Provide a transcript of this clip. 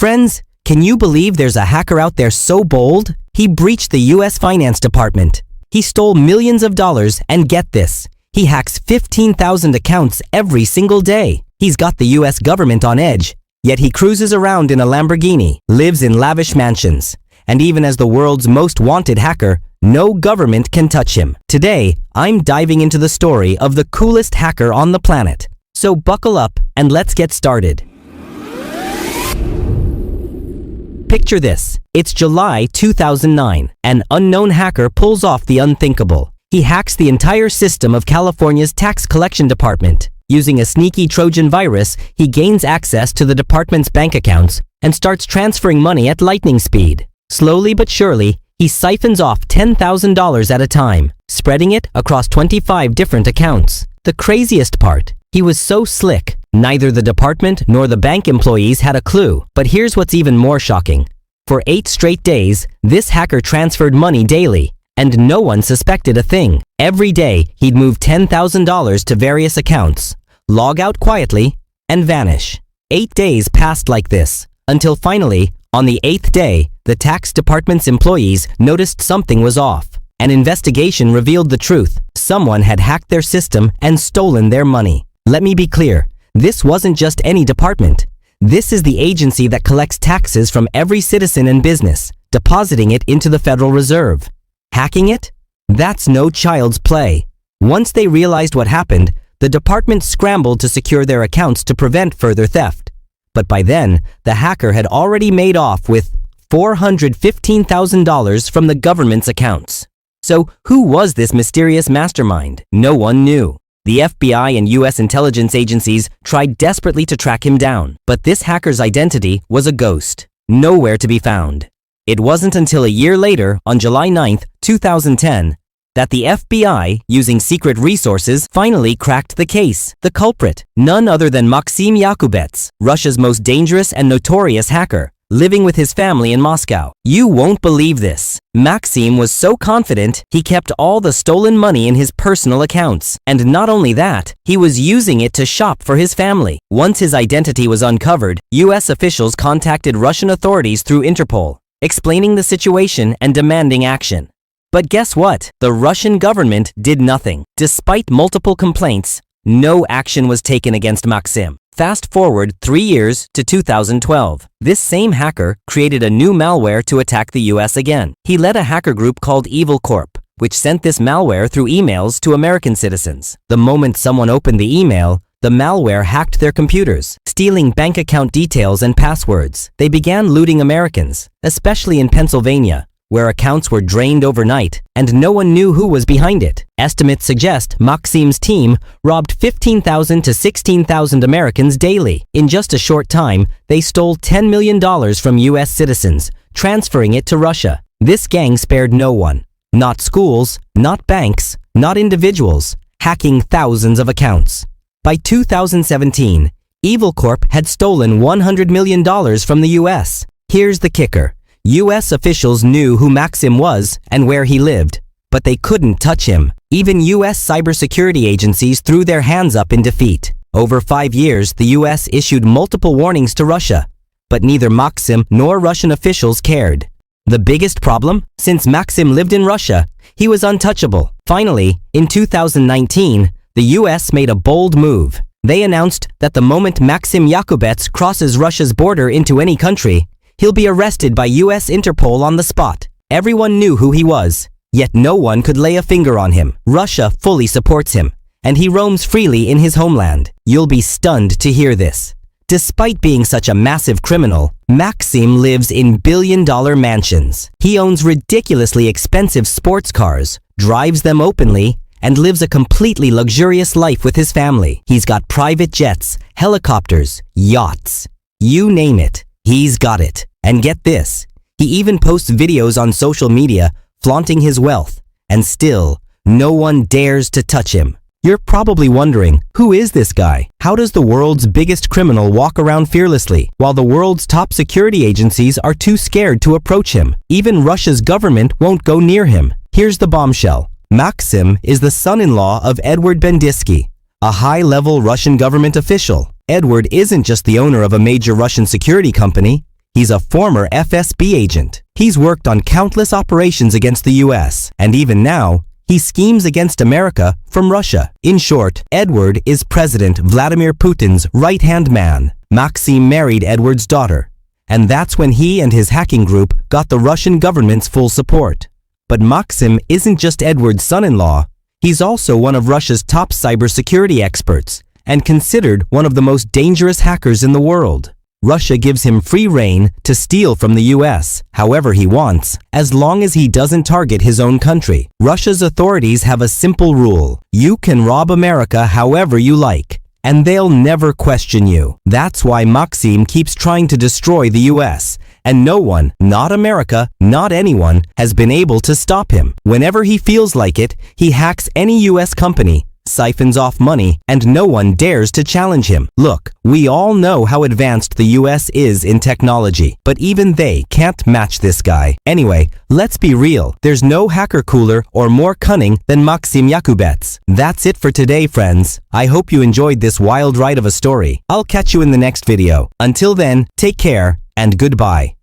Friends, can you believe there's a hacker out there so bold? He breached the US Finance Department. He stole millions of dollars and get this, he hacks 15,000 accounts every single day. He's got the US government on edge, yet he cruises around in a Lamborghini, lives in lavish mansions, and even as the world's most wanted hacker, no government can touch him. Today, I'm diving into the story of the coolest hacker on the planet. So buckle up and let's get started. Picture this. It's July 2009. An unknown hacker pulls off the unthinkable. He hacks the entire system of California's tax collection department. Using a sneaky Trojan virus, he gains access to the department's bank accounts and starts transferring money at lightning speed. Slowly but surely, he siphons off $10,000 at a time, spreading it across 25 different accounts. The craziest part, he was so slick, neither the department nor the bank employees had a clue. But here's what's even more shocking. For 8 straight days, this hacker transferred money daily, and no one suspected a thing. Every day, he'd move $10,000 to various accounts, log out quietly, and vanish. 8 days passed like this, until finally, on the 8th day, the tax department's employees noticed something was off. An investigation revealed the truth. Someone had hacked their system and stolen their money. Let me be clear, this wasn't just any department. This is the agency that collects taxes from every citizen and business, depositing it into the Federal Reserve. Hacking it? That's no child's play. Once they realized what happened, the department scrambled to secure their accounts to prevent further theft. But by then, the hacker had already made off with $415,000 from the government's accounts. So who was this mysterious mastermind? No one knew. The FBI and US intelligence agencies tried desperately to track him down, but this hacker's identity was a ghost, nowhere to be found. It wasn't until a year later, on July 9, 2010, that the FBI, using secret resources, finally cracked the case. The culprit, none other than Maxim Yakubets, Russia's most dangerous and notorious hacker, living with his family in Moscow. You won't believe this. Maxim was so confident, he kept all the stolen money in his personal accounts. And not only that, he was using it to shop for his family. Once his identity was uncovered, US officials contacted Russian authorities through Interpol, explaining the situation and demanding action. But guess what? The Russian government did nothing. Despite multiple complaints, no action was taken against Maxim. Fast forward 3 years to 2012. This same hacker created a new malware to attack the US again. He led a hacker group called Evil Corp, which sent this malware through emails to American citizens. The moment someone opened the email, the malware hacked their computers, stealing bank account details and passwords. They began looting Americans, especially in Pennsylvania, where accounts were drained overnight, and no one knew who was behind it. Estimates suggest Maxim's team robbed 15,000 to 16,000 Americans daily. In just a short time, they stole $10 million from US citizens, transferring it to Russia. This gang spared no one. Not schools, not banks, not individuals, hacking thousands of accounts. By 2017, Evil Corp had stolen $100 million from the US. Here's the kicker. US officials knew who Maxim was and where he lived, but they couldn't touch him. Even US cybersecurity agencies threw their hands up in defeat. Over 5 years, the US issued multiple warnings to Russia, but neither Maxim nor Russian officials cared. The biggest problem? Since Maxim lived in Russia, he was untouchable. Finally, in 2019, the US made a bold move. They announced that the moment Maxim Yakubets crosses Russia's border into any country, he'll be arrested by US Interpol on the spot. Everyone knew who he was, yet no one could lay a finger on him. Russia fully supports him, and he roams freely in his homeland. You'll be stunned to hear this. Despite being such a massive criminal, Maxim lives in billion-dollar mansions. He owns ridiculously expensive sports cars, drives them openly, and lives a completely luxurious life with his family. He's got private jets, helicopters, yachts. You name it, he's got it. And get this, he even posts videos on social media flaunting his wealth, and still, no one dares to touch him. You're probably wondering, who is this guy? How does the world's biggest criminal walk around fearlessly, while the world's top security agencies are too scared to approach him? Even Russia's government won't go near him. Here's the bombshell. Maxim is the son-in-law of Edward Bendisky, a high-level Russian government official. Edward isn't just the owner of a major Russian security company. He's a former FSB agent. He's worked on countless operations against the US, and even now, he schemes against America from Russia. In short, Edward is President Vladimir Putin's right-hand man. Maxim married Edward's daughter, and that's when he and his hacking group got the Russian government's full support. But Maxim isn't just Edward's son-in-law. He's also one of Russia's top cybersecurity experts and considered one of the most dangerous hackers in the world. Russia gives him free rein to steal from the US however he wants, as long as he doesn't target his own country. Russia's authorities have a simple rule: you can rob America however you like, and they'll never question you. That's why Maxim keeps trying to destroy the US, and no one, not America, not anyone, has been able to stop him. Whenever he feels like it, he hacks any US company, siphons off money, and no one dares to challenge him. Look, we all know how advanced the US is in technology, but even they can't match this guy. Anyway, let's be real. There's no hacker cooler or more cunning than Maxim Yakubets. That's it for today, friends. I hope you enjoyed this wild ride of a story. I'll catch you in the next video. Until then, take care and goodbye.